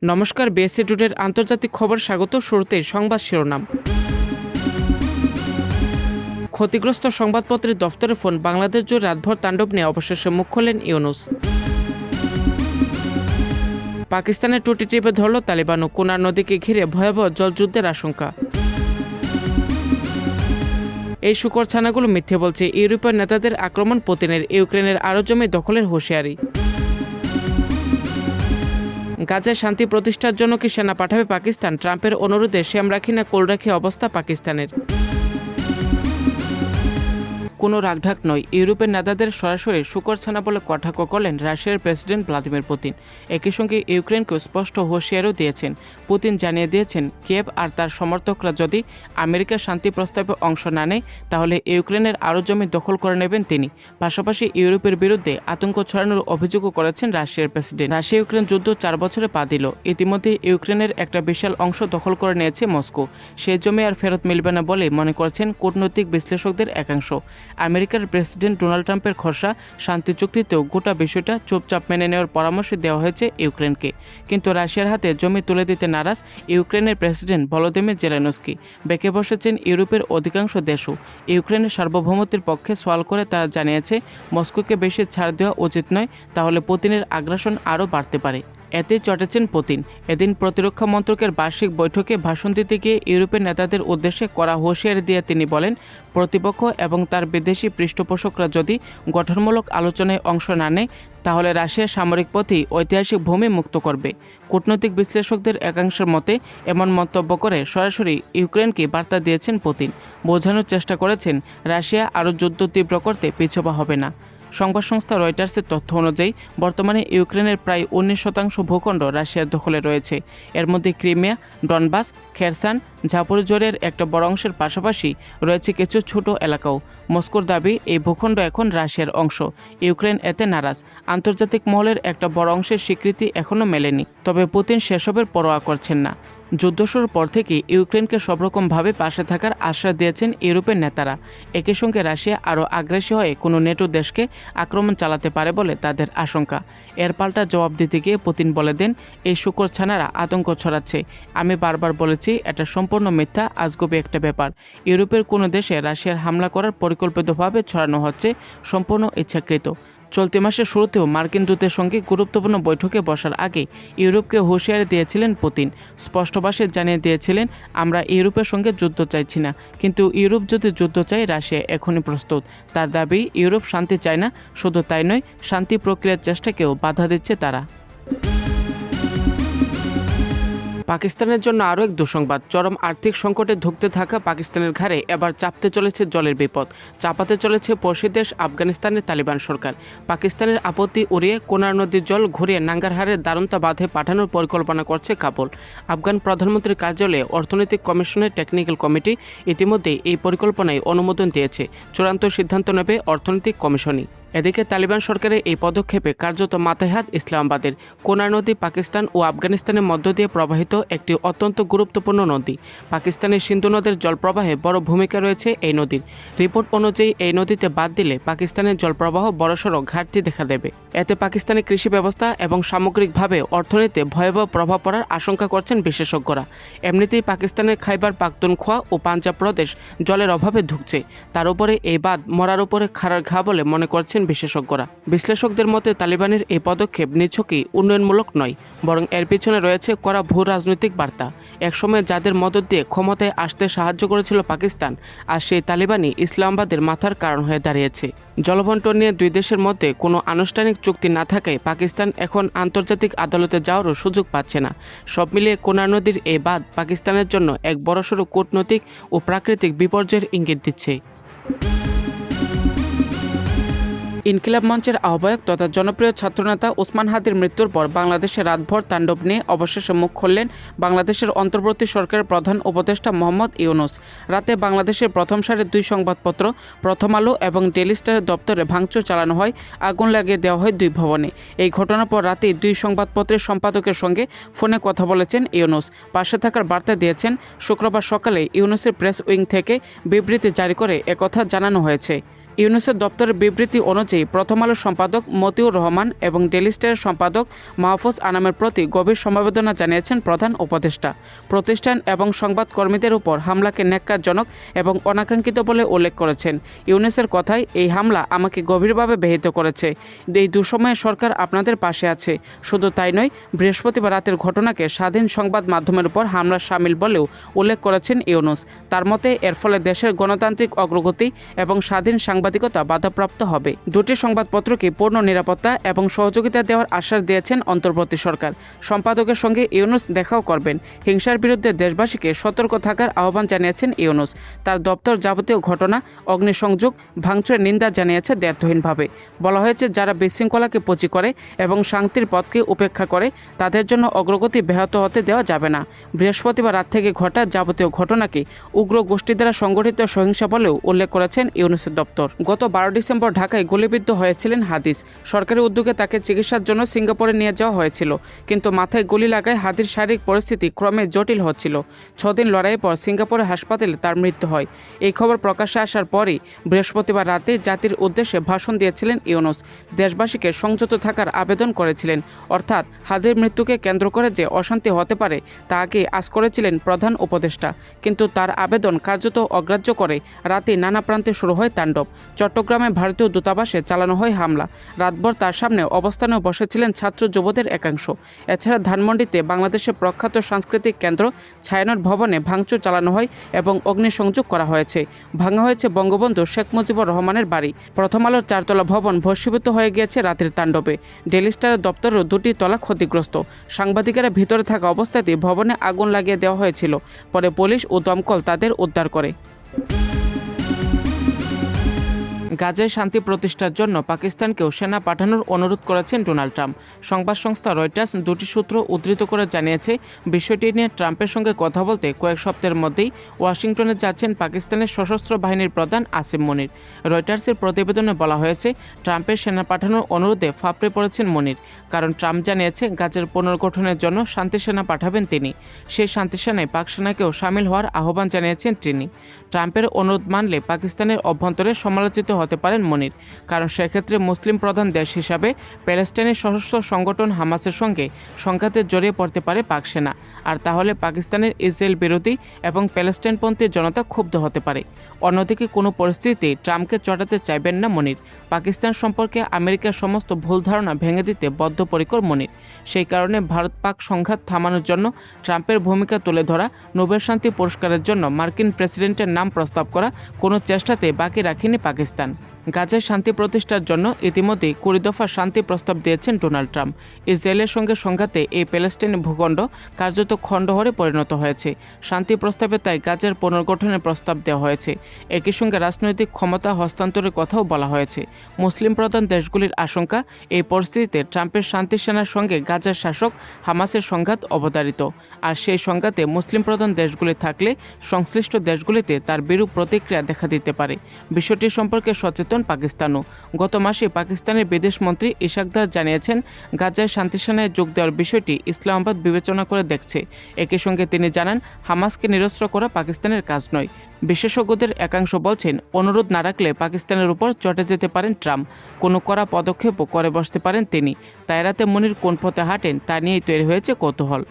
নমস্কার, বিএসসি টুডের আন্তর্জাতিক খবর স্বাগত। শুরুতেই সংবাদ শিরোনাম। ক্ষতিগ্রস্ত সংবাদপত্রের দফতরে ফোন, বাংলাদেশ জুড়ে রাতভর তাণ্ডব নিয়ে অবশেষে মুখ খোলেন ইউনূস। পাকিস্তানের টুটি টিপে ধরল তালিবান ও কুনার নদীকে ঘিরে ভয়াবহ জলযুদ্ধের আশঙ্কা। এই শুকর ছানাগুলো মিথ্যে বলছে, ইউরোপীয় নেতাদের আক্রমণ পুতিনের, ইউক্রেনের আরও জমি দখলের হুঁশিয়ারি। গাজায় শান্তি প্রতিষ্ঠার জন্য কি সেনা পাঠাবে পাকিস্তান? ট্রাম্পের অনুরোধে শ্যাম রাখি না কোল রাখি অবস্থা পাকিস্তানের। কোনো রাগঢাক নয়, ইউরোপের নেতাদের সরাসরি শুকর ছানা বলে কটাক্ষ করলেন রাশিয়ার প্রেসিডেন্ট ভ্লাদিমির পুতিন। একই সঙ্গে ইউক্রেনকেও স্পষ্ট হুঁশিয়ারিও দিয়েছেন। পুতিন জানিয়ে দিয়েছেন, কিয়েভ আর তার সমর্থকরা যদি আমেরিকার শান্তি প্রস্তাবে অংশ না নেয় তাহলে ইউক্রেনের আরও জমি দখল করে নেবেন তিনি। পাশাপাশি ইউরোপের বিরুদ্ধে আতঙ্ক ছড়ানোর অভিযোগও করেছেন রাশিয়ার প্রেসিডেন্ট। রাশিয়া ইউক্রেন যুদ্ধ 4 বছরে পা দিল। ইতিমধ্যে ইউক্রেনের একটা বিশাল অংশ দখল করে নিয়েছে মস্কো। সেই জমি আর ফেরত মিলবে না বলে মনে করছেন কূটনৈতিক বিশ্লেষকদের একাংশ। আমেরিকার প্রেসিডেন্ট ডোনাল্ড ট্রাম্পের খসড়া শান্তি চুক্তিতেও গোটা বিষয়টা চুপচাপ মেনে নেওয়ার পরামর্শ দেওয়া হয়েছে ইউক্রেনকে। কিন্তু রাশিয়ার হাতে জমি তুলে দিতে নারাজ ইউক্রেনের প্রেসিডেন্ট ভলোদিমির জেলেনস্কি। বেঁকে বসেছেন ইউরোপের অধিকাংশ দেশও। ইউক্রেনের সার্বভৌমত্বের পক্ষে সওয়াল করে তারা জানিয়েছে, মস্কোকে বেশি ছাড় দেওয়া উচিত নয়, তাহলে পুতিনের আগ্রাসন আরও বাড়তে পারে। এতেই চটেছেন পুতিন। এদিন প্রতিরক্ষা মন্ত্রকের বার্ষিক বৈঠকে ভাষণ দিতে গিয়ে ইউরোপের নেতাদের উদ্দেশ্যে কড়া হুঁশিয়ারি দিয়ে তিনি বলেন, প্রতিপক্ষ এবং তার বিদেশি পৃষ্ঠপোষকরা যদি গঠনমূলক আলোচনায় অংশ না নেয় তাহলে রাশিয়ার সামরিক পথই ঐতিহাসিক ভূমি মুক্ত করবে। কূটনৈতিক বিশ্লেষকদের একাংশের মতে এমন মন্তব্য করে সরাসরি ইউক্রেনকে বার্তা দিয়েছেন পুতিন। বোঝানোর চেষ্টা করেছেন রাশিয়া আরও যুদ্ধ তীব্র করতে পিছপা হবে না। সংবাদ সংস্থা রয়টার্সের তথ্য অনুযায়ী বর্তমানে ইউক্রেনের প্রায় 19% ভূখণ্ড রাশিয়ার দখলে রয়েছে। এর মধ্যে ক্রিমিয়া, ডনবাস, খেরসান, জাপোরিজের একটা বড় অংশের পাশাপাশি রয়েছে কিছু ছোট এলাকাও। মস্কোর দাবি এই ভূখণ্ড এখন রাশিয়ার অংশ। ইউক্রেন এতে নারাজ। আন্তর্জাতিক মহলের একটা বড় অংশের স্বীকৃতি এখনও মেলেনি। তবে পুতিন সেসবের পরোয়া করছেন না। যুদ্ধ শুরুর পর থেকে ইউক্রেনকে সব রকমভাবে পাশে থাকার আশ্বাস দিয়েছেন ইউরোপের নেতারা। একই সঙ্গে রাশিয়া আরও আগ্রাসী হয়ে কোনো নেটো দেশকে আক্রমণ চালাতে পারে বলে তাদের আশঙ্কা। এর পাল্টা জবাব দিতে গিয়ে পুতিন বলে দেন, এই শুকর ছানারা আতঙ্ক ছড়াচ্ছে। আমি বারবার বলেছি, এটা সম্পূর্ণ মিথ্যা, আজগুবি একটা ব্যাপার। ইউরোপের কোনো দেশে রাশিয়ার হামলা করার পরিকল্পিতভাবে ছড়ানো হচ্ছে, সম্পূর্ণ ইচ্ছাকৃত। চলতি মাসের শুরুতেও মার্কিন দূতের সঙ্গে গুরুত্বপূর্ণ বৈঠকে বসার আগে ইউরোপকে হুঁশিয়ারি দিয়েছিলেন পুতিন। স্পষ্ট ভাষায় জানিয়ে দিয়েছিলেন, আমরা ইউরোপের সঙ্গে যুদ্ধ চাইছি না, কিন্তু ইউরোপ যদি যুদ্ধ চায় রাশিয়া এখনই প্রস্তুত। তার দাবি, ইউরোপ শান্তি চায় না, শুধু তাই নয়, শান্তি প্রক্রিয়ার চেষ্টাকেও বাধা দিচ্ছে তারা। পাকিস্তানের জন্য আরও এক দুঃসংবাদ। চরম আর্থিক সংকটে ধুঁকতে থাকা পাকিস্তানের ঘাড়ে এবার চাপতে চলেছে জলের বিপদ। চাপাতে চলেছে পড়শি দেশ আফগানিস্তানের তালিবান সরকার। পাকিস্তানের আপত্তি উড়িয়ে কোনার নদীর জল ঘুরিয়ে নাঙ্গারহারের দারুণতা বাঁধে পাঠানোর পরিকল্পনা করছে কাবুল। আফগান প্রধানমন্ত্রীর কার্যালয়ে অর্থনৈতিক কমিশনের টেকনিক্যাল কমিটি ইতিমধ্যেই এই পরিকল্পনায় অনুমোদন দিয়েছে। চূড়ান্ত সিদ্ধান্ত নেবে অর্থনৈতিক কমিশনই। এদিকে তালিবান সরকারের এই পদক্ষেপে কার্যত মাথায় হাত ইসলামাবাদের। কোনার নদী পাকিস্তান ও আফগানিস্তানের মধ্য দিয়ে প্রবাহিত একটি অত্যন্ত গুরুত্বপূর্ণ নদী। পাকিস্তানের সিন্ধু নদের জলপ্রবাহে বড় ভূমিকা রয়েছে এই নদীর। রিপোর্ট অনুযায়ী এই নদীতে বাদ দিলে পাকিস্তানের জলপ্রবাহ বড়সড় ঘাটতি দেখা দেবে। এতে পাকিস্তানের কৃষি ব্যবস্থা এবং সামগ্রিকভাবে অর্থনীতিতে ভয়াবহ প্রভাব পড়ার আশঙ্কা করছেন বিশেষজ্ঞরা। এমনিতেই পাকিস্তানের খাইবার পাখতুনখোয়া ও পাঞ্জাব প্রদেশ জলের অভাবে ধুঁকছে, তার উপরে এই বাঁধ মরার উপরে খাড়ার ঘা বলে মনে করছেন বিশেষজ্ঞরা। বিশ্লেষকদের মতে তালিবানের এই পদক্ষেপ নিছকই উন্নয়নমূলক নয়, বরং এর পিছনে রয়েছে কড়া ভূ রাজনৈতিক বার্তা। একসময় যাদের মদত দিয়ে ক্ষমতায় আসতে সাহায্য করেছিল পাকিস্তান, আর সেই তালিবানই ইসলামাবাদের মাথার কারণ হয়ে দাঁড়িয়েছে। জলবন্টন নিয়ে দুই দেশের মধ্যে কোনো আনুষ্ঠানিক চুক্তি না থাকায় পাকিস্তান এখন আন্তর্জাতিক আদালতে যাওয়ারও সুযোগ পাচ্ছে না। সব মিলিয়ে কোনার নদীর এই বাঁধ পাকিস্তানের জন্য এক বড়সড় কূটনৈতিক ও প্রাকৃতিক বিপর্যয়ের ইঙ্গিত দিচ্ছে। ইনকিলাব মঞ্চের আহ্বায়ক তথা জনপ্রিয় ছাত্রনেতা ওসমান হাদির মৃত্যুর পর বাংলাদেশে রাতভর তাণ্ডব নিয়ে অবশেষে মুখ খুললেন বাংলাদেশের অন্তর্বর্তী সরকারের প্রধান উপদেষ্টা মোহাম্মদ ইউনূস। রাতে বাংলাদেশের প্রথম সারির 2 সংবাদপত্র প্রথম আলো এবং ডেইলি স্টারের দপ্তরে ভাঙচুর চালানো হয়, আগুন লাগিয়ে দেওয়া হয় 2 ভবনে। এই ঘটনার পর রাতেই 2 সংবাদপত্রের সম্পাদকের সঙ্গে ফোনে কথা বলেছেন ইউনূস। পাশে থাকার বার্তা দিয়েছেন। শুক্রবার সকালে ইউনূসের প্রেস উইং থেকে বিবৃতি জারি করে একথা জানানো হয়েছে। ইউনূসের দপ্তরের বিবৃতি অনুযায়ী প্রথম আলোর সম্পাদক মতিউর রহমান এবং ডেইলি স্টারের সম্পাদক মাহফুজ আনামের প্রতি গভীর সমবেদনা জানিয়েছেন প্রধান উপদেষ্টা। প্রতিষ্ঠান এবং সংবাদকর্মীদের উপর হামলাকে ন্যাক্কারজনক এবং অনাকাঙ্ক্ষিত বলে উল্লেখ করেছেন। ইউনূসের কথায়, এই হামলা আমাকে গভীরভাবে ব্যাহত করেছে। এই দুঃসময়ে সরকার আপনাদের পাশে আছে। শুধু তাই নয়, বৃহস্পতিবার রাতের ঘটনাকে স্বাধীন সংবাদ মাধ্যমের উপর হামলা শামিল বলেও উল্লেখ করেছেন ইউনূস। তার মতে এর ফলে দেশের গণতান্ত্রিক অগ্রগতি এবং স্বাধীন সাংবাদিকতা বাধাপ্রাপ্ত হবে। দুটি সংবাদপত্রকে পূর্ণ নিরাপত্তা এবং সহযোগিতা দেওয়ার আশ্বাস দিয়েছেন অন্তর্বর্তী সরকার। সম্পাদকের সঙ্গে ইউনূস দেখাও করবেন। হিংসার বিরুদ্ধে দেশবাসীকে সতর্ক থাকার আহ্বান জানিয়েছেন ইউনূস। তার দপ্তর যাবতীয় ঘটনা, অগ্নিসংযোগ, ভাঙচুরের নিন্দা জানিয়েছে দ্ব্যর্থহীনভাবে। বলা হয়েছে, যারা বিশৃঙ্খলাকে পুঁজি করে এবং শান্তির পথকে উপেক্ষা করে তাদের জন্য অগ্রগতি ব্যাহত হতে দেওয়া যাবে না। বৃহস্পতিবার রাত থেকে ঘটা যাবতীয় ঘটনাকে উগ্র গোষ্ঠী দ্বারা সংগঠিত সহিংসা বলেও উল্লেখ করেছেন ইউনূসের দপ্তর। গত 12 ডিসেম্বর ঢাকায় গুলিবিদ্ধ হয়েছিলেন হাদিস। সরকারি উদ্যোগে তাকে চিকিৎসার জন্য সিঙ্গাপুরে নিয়ে যাওয়া হয়েছিল, কিন্তু মাথায় গুলি লাগায় হাদির শারীরিক পরিস্থিতি ক্রমে জটিল হচ্ছিল। 6 দিন লড়াইয়ের পর সিঙ্গাপুরের হাসপাতালে তার মৃত্যু হয়। এই খবর প্রকাশ্যে আসার পরই বৃহস্পতিবার রাতে জাতির উদ্দেশ্যে ভাষণ দিয়েছিলেন ইউনূস। দেশবাসীকে সংযত থাকার আবেদন করেছিলেন। অর্থাৎ হাদির মৃত্যুকে কেন্দ্র করে যে অশান্তি হতে পারে তা আগে আঁচ করেছিলেন প্রধান উপদেষ্টা, কিন্তু তার আবেদন কার্যত অগ্রাহ্য করে রাতে নানা প্রান্তে শুরু হয় তাণ্ডব। চট্টগ্রামে ভারতীয় দূতাবাসে চালানো হয় হামলা। রাতভর তার সামনে অবস্থানেও বসেছিলেন ছাত্র যুবদের একাংশ। এছাড়া ধানমন্ডিতে বাংলাদেশের প্রখ্যাত সাংস্কৃতিক কেন্দ্র ছায়ানট ভবনে ভাঙচুর চালানো হয় এবং অগ্নিসংযোগ করা হয়েছে। ভাঙা হয়েছে বঙ্গবন্ধু শেখ মুজিবুর রহমানের বাড়ি। প্রথম আলোর 4 তলা ভবন ভস্মীভূত হয়ে গিয়েছে রাতের তাণ্ডবে। ডেইলি স্টারের দপ্তরেও 2টি তলা ক্ষতিগ্রস্ত। সাংবাদিকেরা ভিতরে থাকা অবস্থাতেই ভবনে আগুন লাগিয়ে দেওয়া হয়েছিল। পরে পুলিশ ও দমকল তাদের উদ্ধার করে। গাজায় শান্তি প্রতিষ্ঠার জন্য পাকিস্তানকেও সেনা পাঠানোর অনুরোধ করেছেন ডোনাল্ড ট্রাম্প। সংবাদ সংস্থা রয়টার্স দুটি সূত্র উদ্ধৃত করে জানিয়েছে, বিষয়টি নিয়ে ট্রাম্পের সঙ্গে কথা বলতে কয়েক সপ্তাহের মধ্যেই ওয়াশিংটনে যাচ্ছেন পাকিস্তানের সশস্ত্র বাহিনীর প্রধান আসিম মনির। রয়টার্সের প্রতিবেদনে বলা হয়েছে, ট্রাম্পের সেনা পাঠানোর অনুরোধে ফাঁপড়ে পড়েছেন মনির, কারণ ট্রাম্প জানিয়েছে গাজার পুনর্গঠনের জন্য শান্তি সেনা পাঠাবেন তিনি। সেই শান্তি সেনায় পাক সেনাকেও সামিল হওয়ার আহ্বান জানিয়েছেন তিনি। ট্রাম্পের অনুরোধ মানলে পাকিস্তানের অভ্যন্তরে সমালোচিত হতে পারেন মনির, কারণ সেক্ষেত্রে মুসলিম প্রধান দেশ হিসাবে প্যালেস্টাইনের সশস্ত্র সংগঠন হামাসের সঙ্গে সংঘাতে জড়িয়ে পড়তে পারে পাক সেনা। আর তাহলে পাকিস্তানের ইসরায়েল বিরোধী এবং প্যালেস্টাইনপন্থী জনতা ক্ষুব্ধ হতে পারে। অন্যদিকে কোনো পরিস্থিতিতে ট্রাম্পকে চটাতে চাইবেন না মনির। পাকিস্তান সম্পর্কে আমেরিকার সমস্ত ভুল ধারণা ভেঙে দিতে বদ্ধপরিকর মনির। সেই কারণে ভারত পাক সংঘাত থামানোর জন্য ট্রাম্পের ভূমিকা তুলে ধরা, নোবেল শান্তি পুরস্কারের জন্য মার্কিন প্রেসিডেন্টের নাম প্রস্তাব করা কোনো চেষ্টাতে বাকি রাখেনি পাকিস্তান। গাজায় শান্তি প্রতিষ্ঠার জন্য ইতিমধ্যেই 20 দফা শান্তি প্রস্তাব দিয়েছেন ডোনাল্ড ট্রাম্প। ইসরায়েলের সঙ্গে সংঘাতে এই প্যালেস্টাইন ভূখণ্ড কার্যত খণ্ডহরে পরিণত হয়েছে। শান্তি প্রস্তাবে তাই গাজার পুনর্গঠনের প্রস্তাব দেওয়া হয়েছে। একই সঙ্গে রাজনৈতিক ক্ষমতা হস্তান্তরের কথাও বলা হয়েছে। মুসলিম প্রধান দেশগুলির আশঙ্কা, এই পরিস্থিতিতে ট্রাম্পের শান্তি সেনার সঙ্গে গাজার শাসক হামাসের সংঘাত অবধারিত। আর সেই সংঘাতে মুসলিম প্রধান দেশগুলি থাকলে সংশ্লিষ্ট দেশগুলিতে তার বিরূপ প্রতিক্রিয়া দেখা দিতে পারে। বিষয়টি সম্পর্কে সচেতন পাকিস্তানও। গত মাসে পাকিস্তানের বিদেশমন্ত্রী ইশাকদার জানিয়েছেন, গাজায় শান্তি সেনায় যোগ দেওয়ার বিষয়টি ইসলামাবাদ বিবেচনা করে দেখছে। একই সঙ্গে তিনি জানান, হামাসকে নিরস্ত্র করা পাকিস্তানের কাজ নয়। বিশেষজ্ঞদের একাংশ বলছেন, অনুরোধ না রাখলে পাকিস্তানের উপর চটে যেতে পারেন ট্রাম্প। কোনো কড়া পদক্ষেপও করে বসতে পারেন তিনি। তাই রাতে মনির কোন পথে হাঁটেন তা নিয়েই তৈরি হয়েছে কৌতূহল।